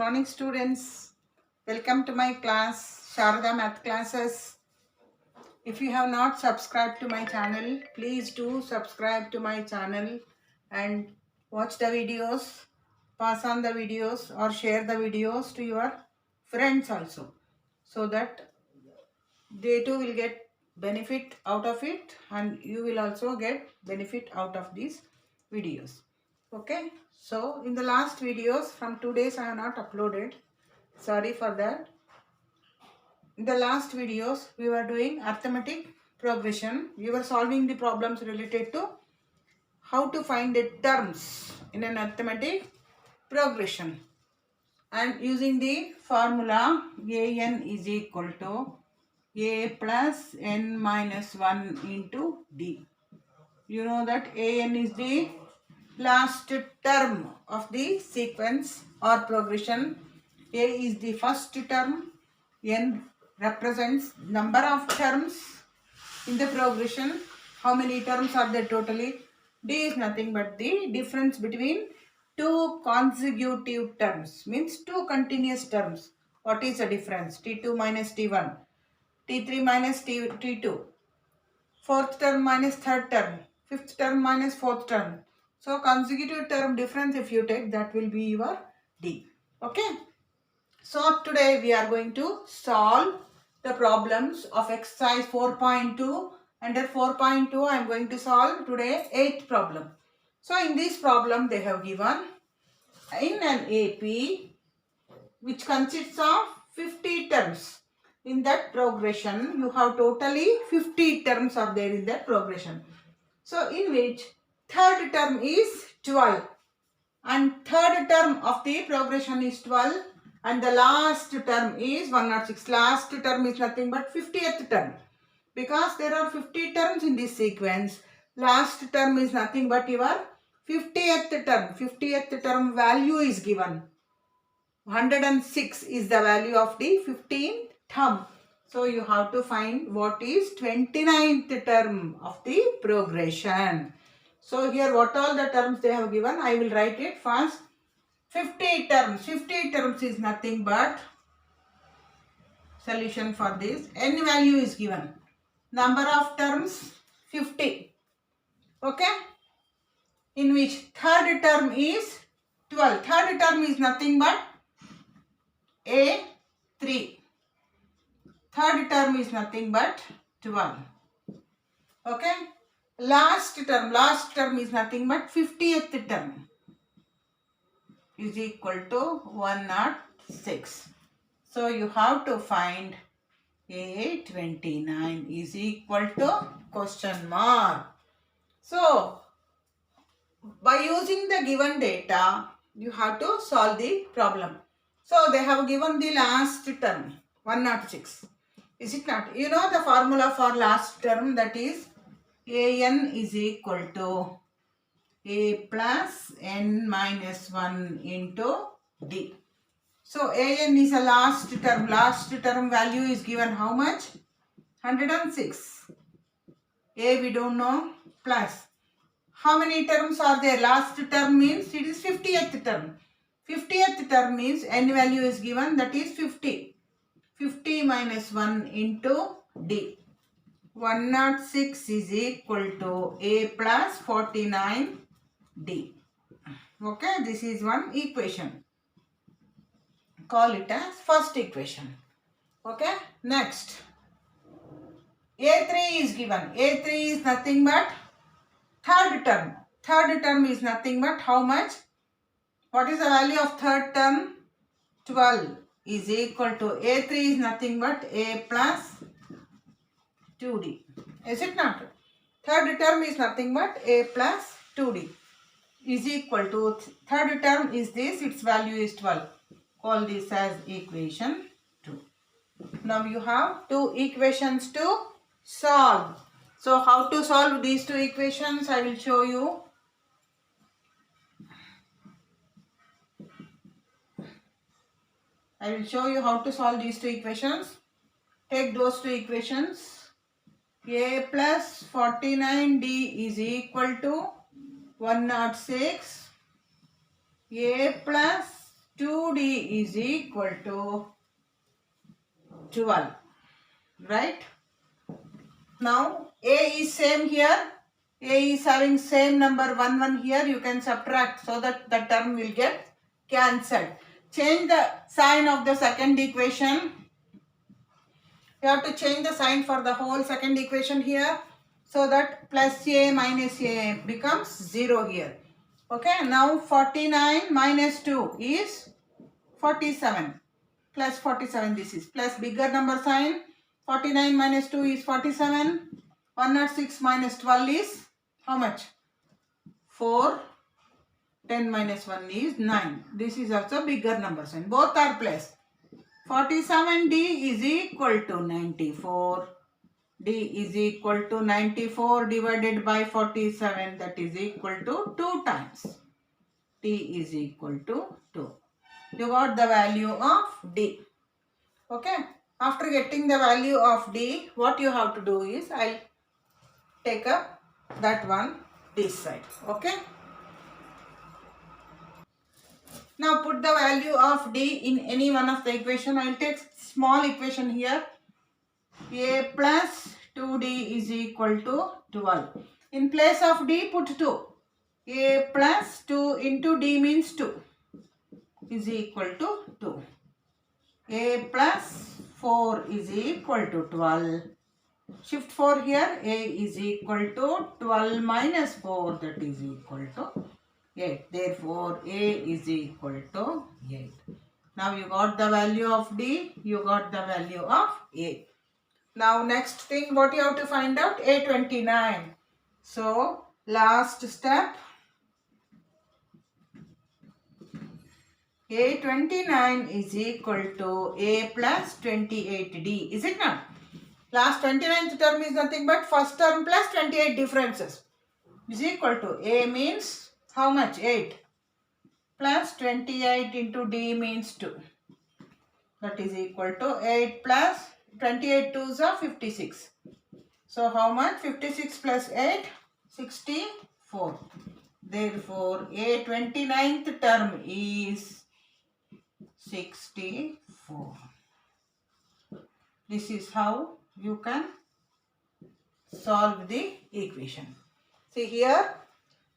morning students. Welcome to my class, Sharda Math Classes. If you have not subscribed to my channel, please do subscribe to my channel and watch the videos, pass on the videos or share the videos to your friends also, so that they too will get benefit out of it and you will also get benefit out of these videos. Okay, so in the last videos from 2 days I have not uploaded, sorry for that. In the last videos we were doing arithmetic progression. We were solving the problems related to how to find the terms in an arithmetic progression and using the formula an is equal to a plus n minus 1 into d. You know that an is the last term of the sequence or progression. A is the first term. N represents number of terms in the progression. How many terms are there totally? D is nothing but the difference between two consecutive terms, means two continuous terms. What is the difference? T2 minus T1, T3 minus T2, fourth term minus third term, fifth term minus fourth term. So consecutive term difference if you take, that will be your D. Okay. So today we are going to solve the problems of exercise 4.2. Under 4.2 I am going to solve today 8th problem. So in this problem they have given in an AP which consists of 50 terms. In that progression, you have totally 50 terms are there in that progression. So in which third term is 12 and third term of the progression is 12 and the last term is 106. Last term is nothing but 50th term. Because there are 50 terms in this sequence, last term is nothing but your 50th term. 50th term value is given. 106 is the value of the 15th term. So you have to find what is 29th term of the progression. So here what all the terms they have given, I will write it first. 50 terms. 50 terms is nothing but solution for this. N value is given. Number of terms 50. Okay. In which third term is 12. Third term is nothing but A3. Third term is nothing but 12. Okay. Last term is nothing but 50th term is equal to 106. So you have to find A29 is equal to question mark. So by using the given data, you have to solve the problem. So they have given the last term 106. Is it not? You know the formula for last term, that is an is equal to a plus n minus 1 into d. So an is a last term. Last term value is given how much? 106. A we don't know, plus. How many terms are there? Last term means it is 50th term. 50th term means n value is given, that is 50. 50 minus 1 into d. 106 is equal to a plus 49 d. Okay, this is one equation. Call it as first equation. Okay, next. A3 is given. A3 is nothing but third term. Third term is nothing but how much? What is the value of third term? 12 is equal to A3 is nothing but A plus 2D. Is it not? Third term is nothing but A plus 2D is equal to, third term is this, its value is 12. Call this as equation 2. Now you have two equations to solve. So how to solve these two equations I will show you. I will show you how to solve these two equations. Take those two equations. A plus 49D is equal to 106. A plus 2D is equal to 12. Right? Now A is same here. A is having same number 1 1 here. You can subtract so that the term will get cancelled. Change the sign of the second equation. You have to change the sign for the whole second equation here, so that plus A minus A becomes 0 here. Okay, now 49 minus 2 is 47. Plus 47, this is plus bigger number sign. 49 minus 2 is 47. 106 minus 12 is how much? 4. 10 minus 1 is 9. This is also bigger number sign. Both are plus. 47D is equal to 94. D is equal to 94 divided by 47, that is equal to 2 times. D is equal to 2. You got the value of D. Okay. After getting the value of D, what you have to do is, I'll take up that one this side. Okay. Now put the value of D in any one of the equation. I will take small equation here. A plus 2D is equal to 12. In place of D, put 2. A plus 2 into D means 2 is equal to 2. A plus 4 is equal to 12. Shift 4 here. A is equal to 12 minus 4, that is equal to 8. Therefore, A is equal to 8. Now you got the value of D, you got the value of A. Now next thing, what you have to find out? A29. So last step, A29 is equal to A plus 28D. Is it not? Last 29th term is nothing but first term plus 28 differences. Is equal to A means how much? 8. Plus 28 into D means 2. That is equal to 8 plus 28 2s are 56. So how much? 56 plus 8? 64. Therefore, A 29th term is 64. This is how you can solve the equation. See here,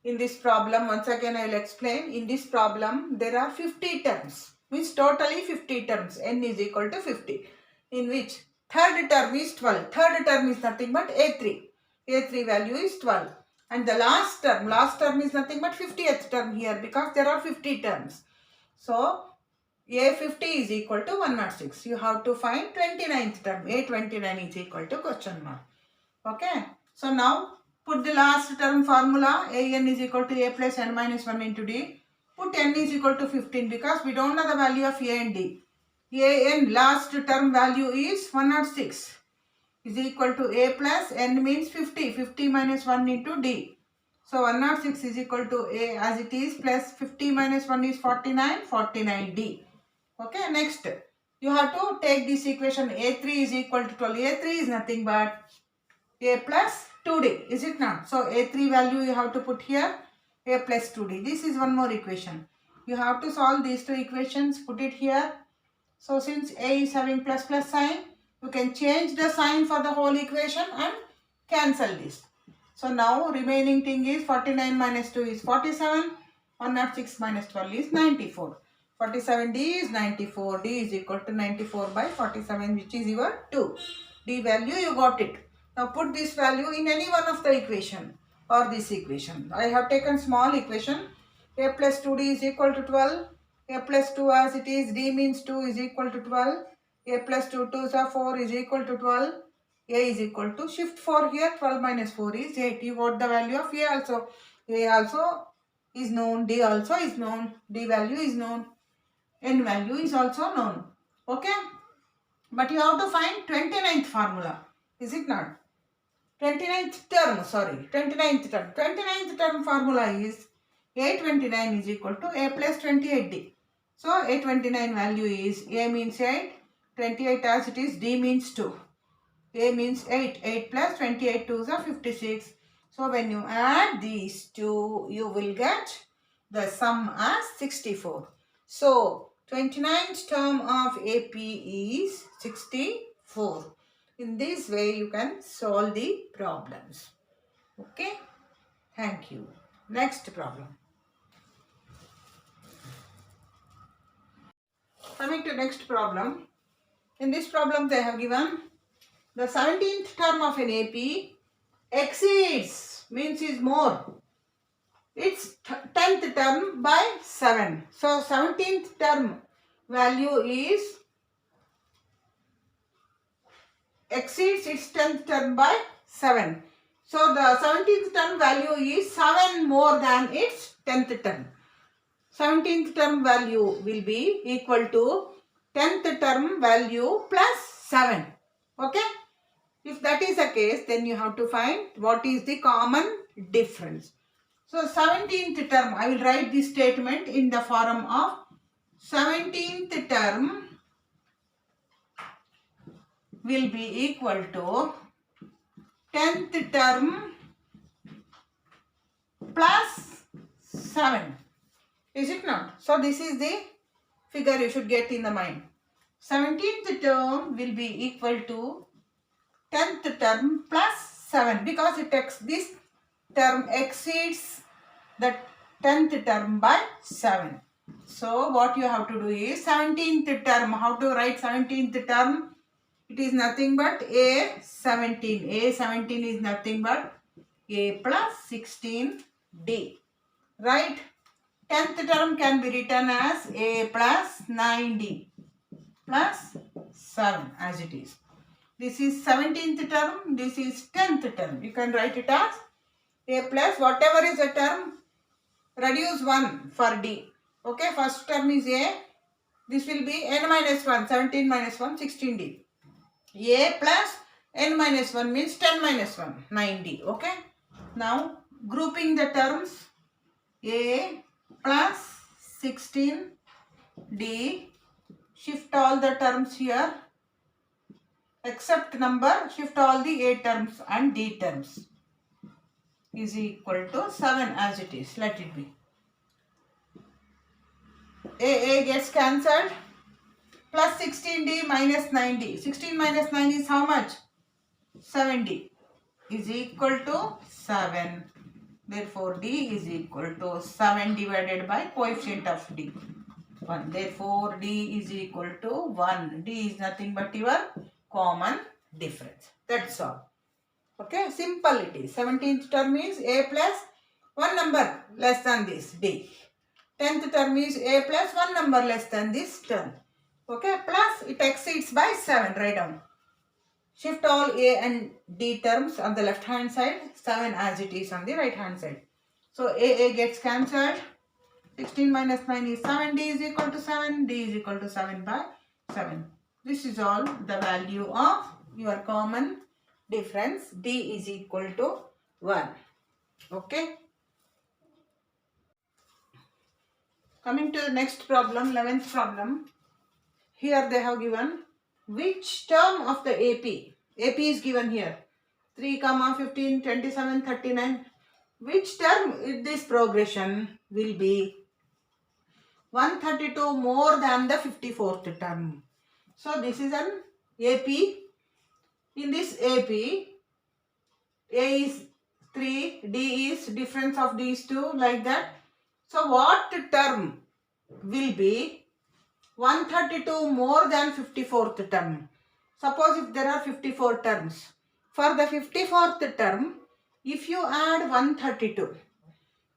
in this problem, once again I will explain. In this problem, there are 50 terms, means totally 50 terms. N is equal to 50. In which third term is 12. Third term is nothing but A3. A3 value is 12. And the last term is nothing but 50th term here, because there are 50 terms. So, A50 is equal to 106. You have to find 29th term. A29 is equal to question mark. Okay. So, now put the last term formula. An is equal to A plus N minus 1 into D. Put N is equal to 15, because we don't know the value of A and D. An last term value is 106 is equal to A plus N means 50. 50 minus 1 into D. So 106 is equal to A as it is, plus 50 minus 1 is 49. 49D. Okay, next you have to take this equation. A3 is equal to 12. A3 is nothing but A plus 2D. Is it not? So A3 value you have to put here. A plus 2D. This is one more equation. You have to solve these two equations. Put it here. So since A is having plus plus sign, you can change the sign for the whole equation and cancel this. So now remaining thing is 49 minus 2 is 47. 106 minus 12 is 94. 47D is 94. D is equal to 94 by 47, which is your 2. D value you got it. Now put this value in any one of the equation or this equation. I have taken small equation. A plus 2D is equal to 12. A plus 2 as it is, D means 2 is equal to 12. A plus 2 2s are 4 is equal to 12. A is equal to, shift 4 here, 12 minus 4 is 8. You got the value of A also. A also is known, D also is known, D value is known, N value is also known. Okay. But you have to find 29th formula. Is it not? 29th term, sorry. 29th term. 29th term formula is A29 is equal to A plus 28D. So, A29 value is A means 8, 28 as it is, D means 2. A means 8, 8 plus 28 2s are 56. So, when you add these two, you will get the sum as 64. So, 29th term of AP is 64. In this way, you can solve the problems. Okay? Thank you. Next problem. Coming to next problem. In this problem, they have given the 17th term of an AP exceeds, means is more, its 10th term by 7. So 17th term value is exceeds its 10th term by 7. So the 17th term value is 7 more than its 10th term. 17th term value will be equal to 10th term value plus 7. Okay? If that is the case, then you have to find what is the common difference. So 17th term, I will write this statement in the form of 17th term will be equal to 10th term plus 7. Is it not? So this is the figure you should get in the mind. 17th term will be equal to 10th term plus 7 because this term exceeds the 10th term by 7. So what you have to do is 17th term. How to write 17th term? It is nothing but A17. A17 is nothing but A plus 16D. Right? 10th term can be written as A plus 9D plus 7 as it is. This is 17th term. This is 10th term. You can write it as A plus whatever is the term, reduce 1 for D. Okay, first term is A. This will be N minus 1. 17 minus 1, 16D. A plus N minus 1 means 10 minus 1, 9D. Okay. Now, grouping the terms, A plus 16D. Shift all the terms here. Except number, shift all the A terms and D terms. Is equal to 7 as it is. Let it be. A gets cancelled. Plus 16D minus 9D. 16 minus 9 is how much? 7D is equal to 7. Therefore, D is equal to 7 divided by coefficient of D. 1. Therefore, D is equal to 1. D is nothing but your common difference. That's all. Okay, simple it is. 17th term is A plus 1 number less than this, D. 10th term is A plus 1 number less than this term. Okay, plus it exceeds by 7, write down. Shift all A and D terms on the left hand side, 7 as it is on the right hand side. So A gets cancelled. 16 minus 9 is 7, D is equal to 7, D is equal to 7 by 7. This is all the value of your common difference. D is equal to 1. Okay. Coming to the next problem, 11th problem. Here they have given which term of the AP. AP is given here. 3, 15, 27, 39. Which term in this progression will be 132 more than the 54th term. So this is an AP. In this AP, A is 3, D is difference of these two, like that. So what term will be 132 more than 54th term? Suppose if there are 54 terms. For the 54th term, if you add 132,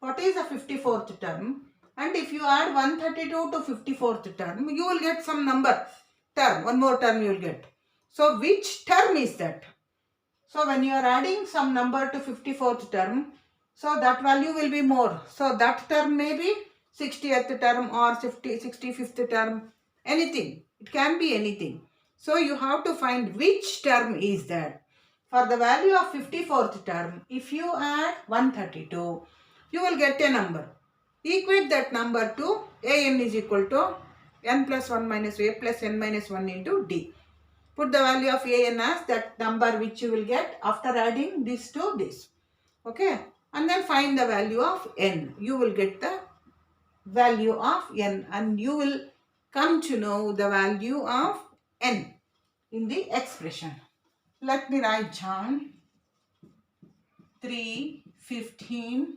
what is the 54th term? And if you add 132 to 54th term, you will get some number, term, one more term you will get. So which term is that? So when you are adding some number to 54th term, so that value will be more. So that term may be 60th term or 65th term, anything. It can be anything. So you have to find which term is that. For the value of 54th term, if you add 132, you will get a number. Equate that number to An is equal to n plus 1 minus A plus n minus 1 into D. Put the value of An as that number which you will get after adding this to this. Okay. And then find the value of n. You will get the value of n and you will come to know the value of n in the expression. Let me write down 3, 15,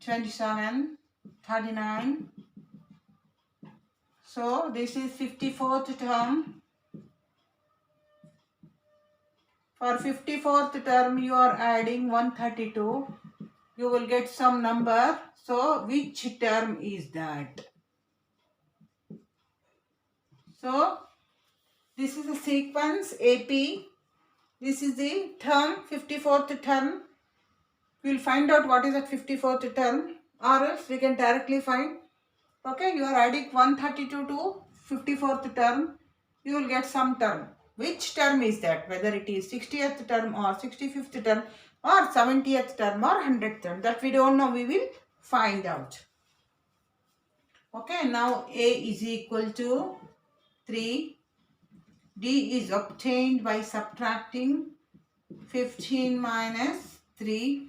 27, 39. So this is 54th term. For 54th term you are adding 132. You will get some number. So which term is that? So this is the sequence AP. This is the term, 54th term. We will find out what is that 54th term, or else we can directly find. Okay, you are adding 132 to 54th term. You will get some term. Which term is that? Whether it is 60th term or 65th term or 70th term or 100th term. That we don't know. We will find out. Okay, now A is equal to 3. D is obtained by subtracting 15 minus 3,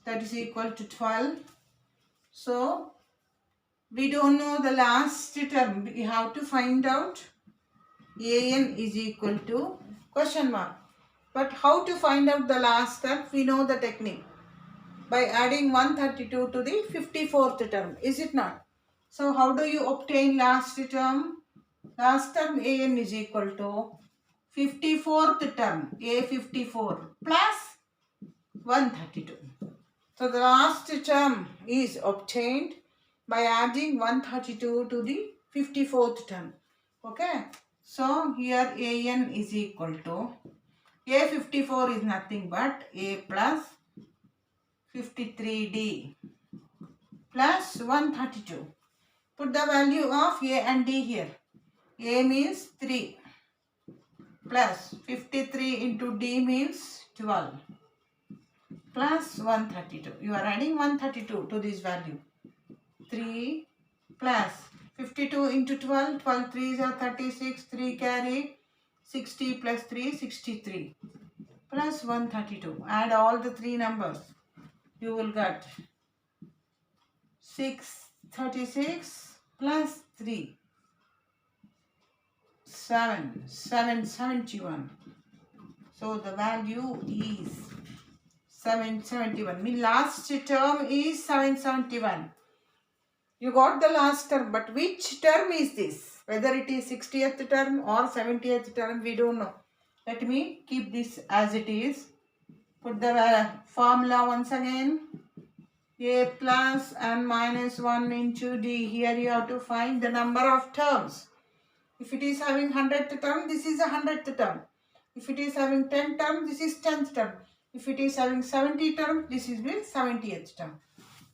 that is equal to 12. So we don't know the last term. We have to find out AN is equal to question mark. But how to find out the last term? We know the technique. By adding 132 to the 54th term. Is it not? So how do you obtain last term? Last term AN is equal to 54th term A54 plus 132. So the last term is obtained by adding 132 to the 54th term. Okay. So here AN is equal to A54 is nothing but A plus 53D plus 132. Put the value of A and D here. A means 3 plus 53 into D means 12 plus 132. You are adding 132 to this value. 3 plus 52 into 12. 12 3s are 36. 3 carry 60 plus 3 63 plus 132. Add all the three numbers. You will get 636 plus 3 771. So the value is 771. Mean last term is 771. You got the last term, but which term is this? Whether it is 60th term or 70th term, we don't know. Let me keep this as it is. Put the formula once again. A plus n minus 1 into D. Here you have to find the number of terms. If it is having 100th term, this is a 100th term. If it is having 10 term, this is 10th term. If it is having 70 term, this is the 70th term.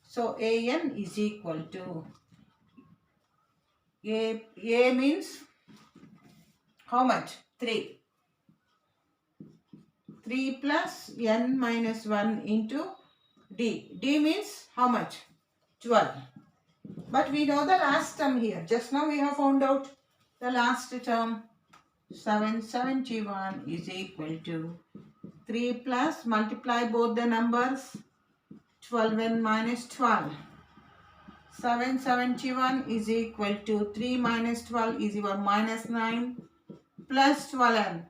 So AN is equal to A means how much? 3. 3 plus n minus 1 into D. D means how much? 12. But we know the last term here. Just now we have found out the last term. 771 is equal to 3 plus, multiply both the numbers, 12n minus 12. 771 is equal to 3 minus 12 is your minus 9 plus 12n.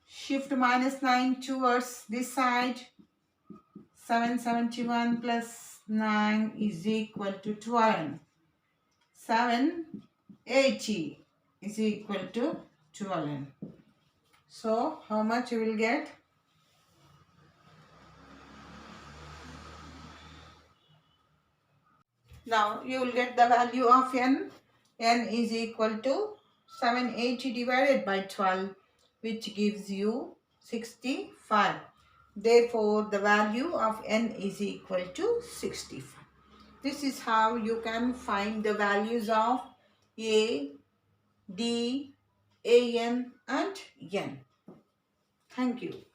Shift minus 9 towards this side. 771 plus 9 is equal to 12n. 780 is equal to 12n. So how much you will get? Now you will get the value of n. N is equal to 780 divided by 12, which gives you 65. Therefore, the value of n is equal to 65. This is how you can find the values of A, D, AN and N. Thank you.